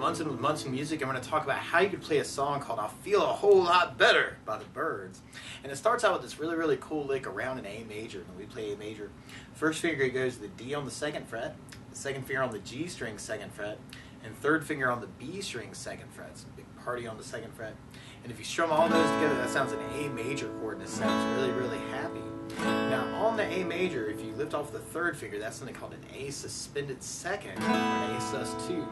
Munson with Munson Music. I'm going to talk about how you can play a song called I'll Feel a Whole Lot Better by the Byrds. And it starts out with this really, really cool lick around an A major. And we play A major. First finger goes to the D on the second fret, the second finger on the G string second fret, and third finger on the B string second fret. It's a big party on the second fret. And if you strum all those together, that sounds an A major chord, and it sounds really, really happy. Now, on the A major, if you lift off the third finger, that's something called an A suspended second, or an A sus2.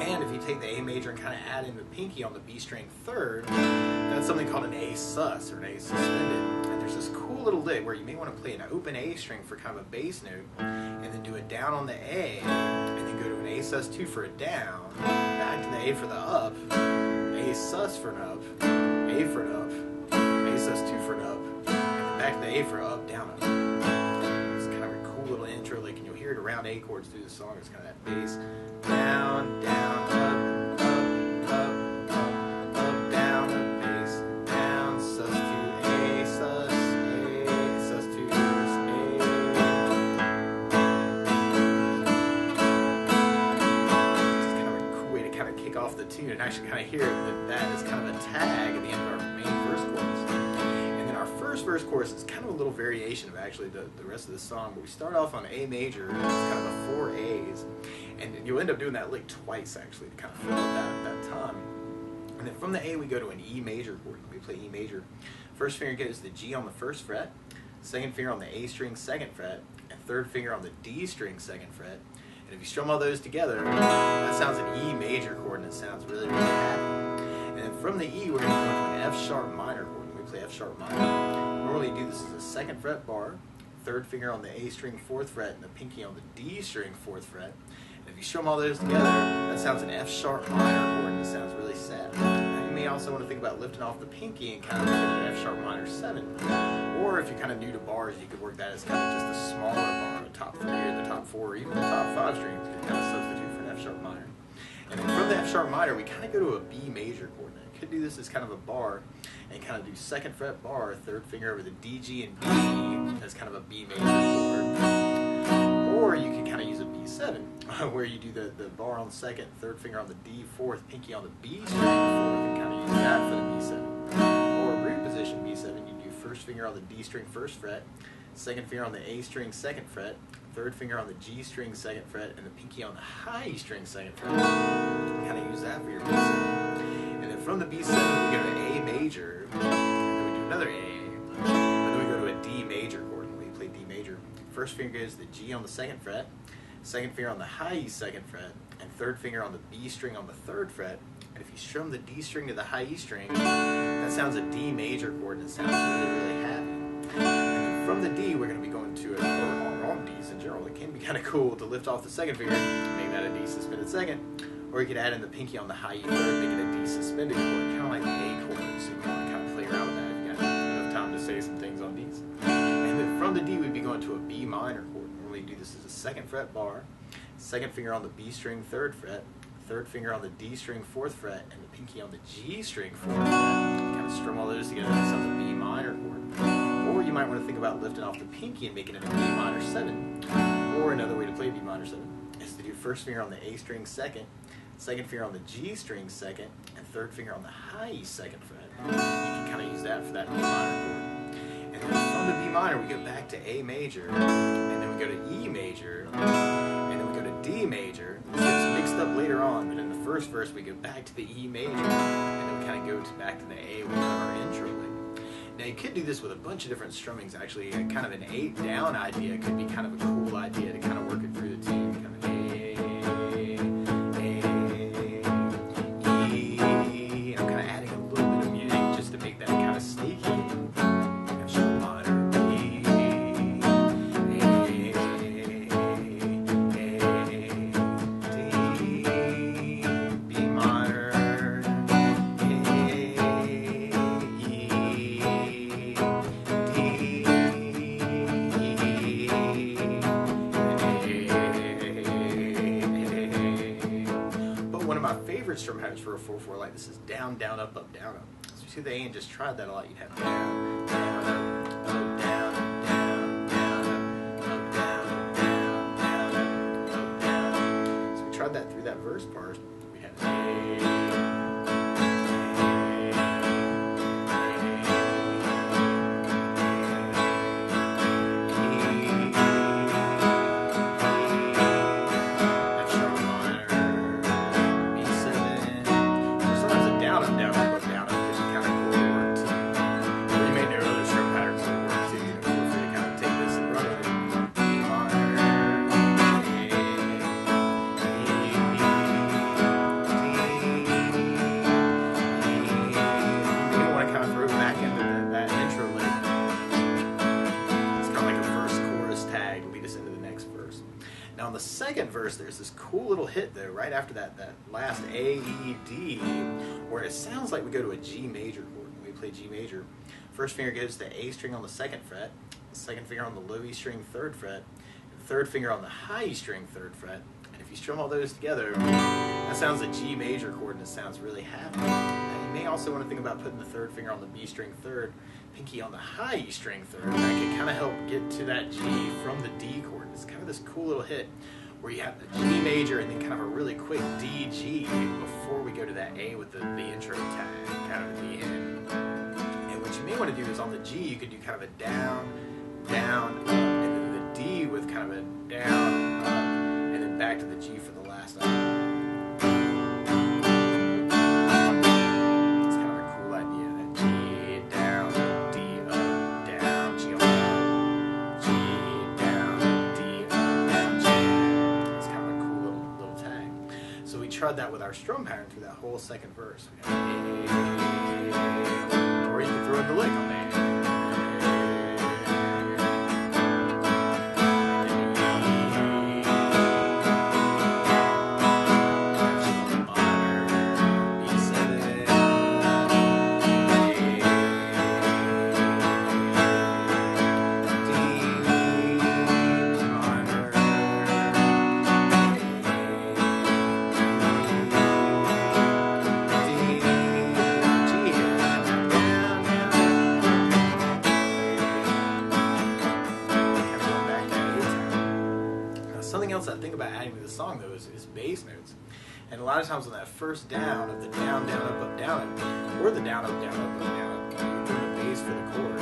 And if you take the A major and kind of add in the pinky on the B string third, that's something called an A sus, or an A suspended. And there's this cool little lick where you may want to play an open A string for kind of a bass note, and then do a down on the A, and then go to an A sus2 for a down, back to the A for the up, A sus for an up, A for an up, A sus2 for an up, back to the A for up, down, up. It's kind of a cool little intro lick, and you'll hear it around A chords through the song. It's kind of that bass. Down, down, up, down, up, bass, down, sus2, A, sus, sus2, A. It's kind of a cool way to kind of kick off the tune and actually kind of hear that is kind of a tag at the end of our main verse chorus. First verse chorus is kind of a little variation of actually the rest of the song, but we start off on A major, it's kind of a 4 A's, and you'll end up doing that lick twice actually to kind of fill up that time. And then from the A we go to an E major chord. We play E major. First finger goes to the G on the first fret, second finger on the A string second fret, and third finger on the D string second fret. And if you strum all those together, that sounds an E major chord, and it sounds really, really happy. And then from the E we're going to go into an F sharp minor chord. Play F sharp minor. Normally you do this as a second fret bar, third finger on the A string fourth fret, and the pinky on the D string fourth fret. And if you strum all those together, that sounds an F sharp minor chord, and it sounds really sad. Now you may also want to think about lifting off the pinky and kind of making it an F sharp minor 7. Or if you're kind of new to bars, you could work that as kind of just a smaller bar, the top 3 or the top 4, or even the top 5 strings. You can kind of substitute for an F sharp minor. And then from the F sharp minor, we kind of go to a B major chord. Now, you could do this as kind of a bar, and kind of do second fret bar, third finger over the D, G, and B as kind of a B major chord. Or you can kind of use a B7, where you do the bar on the second, third finger on the D, fourth, pinky on the B string, fourth, and kind of use that for the B7. Or root position B7, you do first finger on the D string first fret, second finger on the A string second fret, third finger on the G string second fret, and the pinky on the high E string second fret. Kind of use that for your B7. And then from the B7 we go to A major, and then we do another A, and then we go to a D major chord. When we play D major, first finger goes to the G on the second fret, second finger on the high E second fret, and third finger on the B string on the third fret. And if you strum the D string to the high E string, that sounds a D major chord, and it sounds really, really happy. And then from the D we're going to be going to or on D's in general. It can be kind of cool to lift off the second finger, make that a D suspended second. Or you could add in the pinky on the high E third, make it a D suspended chord, kind of like the A chord. So you might want to kind of play around with that if you got enough time to say some things on D's. And then from the D, we'd be going to a B minor chord. Normally you do this as a second fret bar, second finger on the B string third fret, third finger on the D string fourth fret, and the pinky on the G string fourth fret. Kind of strum all those together, that sounds a B minor chord. Or you might want to think about lifting off the pinky and making it a B minor 7. Or another way to play B minor 7 is to do first finger on the A string second, second finger on the G string second, and third finger on the high E second fret. You can kind of use that for that B minor chord. And then from the B minor we go back to A major, and then we go to E major, and then we go to D major. So it's mixed up later on, but in the first verse we go back to the E major, and then we kind of go back to the A with our intro lick. Now you could do this with a bunch of different strummings actually. Kind of an 8 down idea could be kind of a cool idea to kind of work it through the tune. Kind of strum patterns for a 4/4 like this is down, down, up, down, up. So you see the A and just tried that a lot. You'd have down, down, up, down, down, down, up, down, down, down, up, down. So we tried that through that verse part. We have Now on the second verse, there's this cool little hit though, right after that last A, E, D, where it sounds like we go to a G major chord. When we play G major, first finger goes to the A string on the 2nd fret, the second finger on the low E string 3rd fret, and the third finger on the high E string 3rd fret. And if you strum all those together, that sounds a G major chord, and it sounds really happy. Now, you may also want to think about putting the 3rd finger on the B string 3rd, pinky on the high E string 3rd. That can kind of help get to that G from the D chord. It's kind of this cool little hit where you have the G major and then kind of a really quick D, G before we go to that A with the intro tag kind of at the end. And what you may want to do is on the G, you could do kind of a down, down, up, and then the D with kind of a down, up, and then back to the G for the last up. It's kind of a cool idea, that G down, D up, down, G up, G down, D up, down, G. It's kind of a cool little tag. So we tried that with our strum pattern through that whole second verse. We got A, or you can throw in the lick on that. Something else I think about adding to the song though is bass notes. And a lot of times on that first down of the down, down, up, down, or the down, up, down, up, down, you're doing the bass for the chord.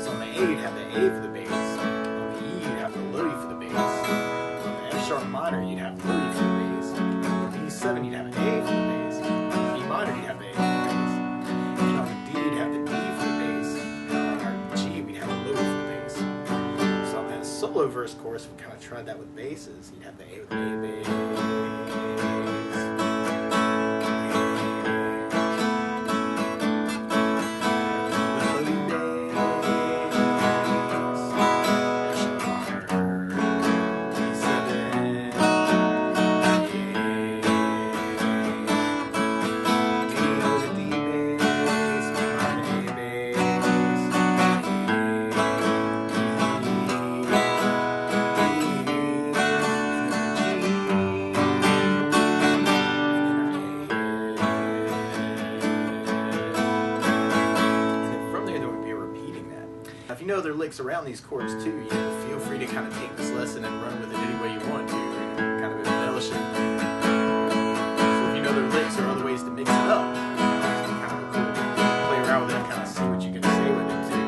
So on the A, you'd have the A for the bass. On the E, you'd have the low E for the bass. On the F sharp minor, you'd have low E for the bass. On the E7, you'd have an A for the bass. On the E minor, you'd have the A for the bass. And on the D, you'd have the D for the bass. And on our G, we'd have a low E for the bass. So on that solo verse chorus, we kind of tried that with basses. You'd have the A with the A bass. If you know other licks around these chords too, you know, feel free to kind of take this lesson and run with it any way you want to, kind of embellish it. So if you know other licks or other ways to mix it up, you know, kind of play around with it and kind of see what you can say with it too.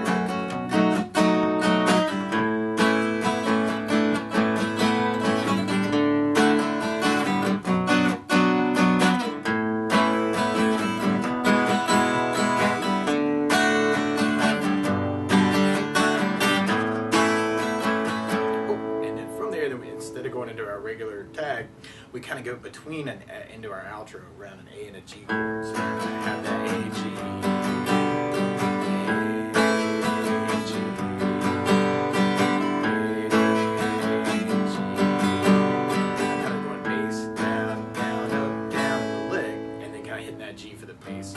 Instead of going into our regular tag, we kind of go between and into our outro around an A and a G chord. So we're going to have that A, G, A, G, A, G. I'm kind of going bass, down, down, up, down, the lick, and then kind of hitting that G for the bass.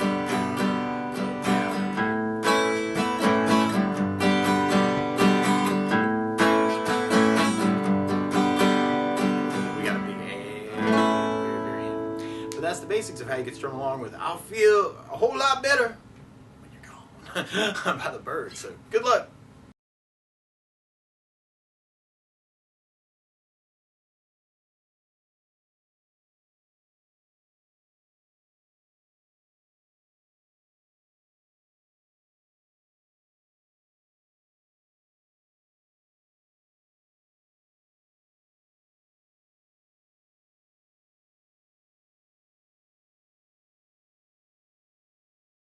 That's the basics of how you can strum along with "I'll Feel a Whole Lot Better When You're Gone" by the Byrds. So good luck.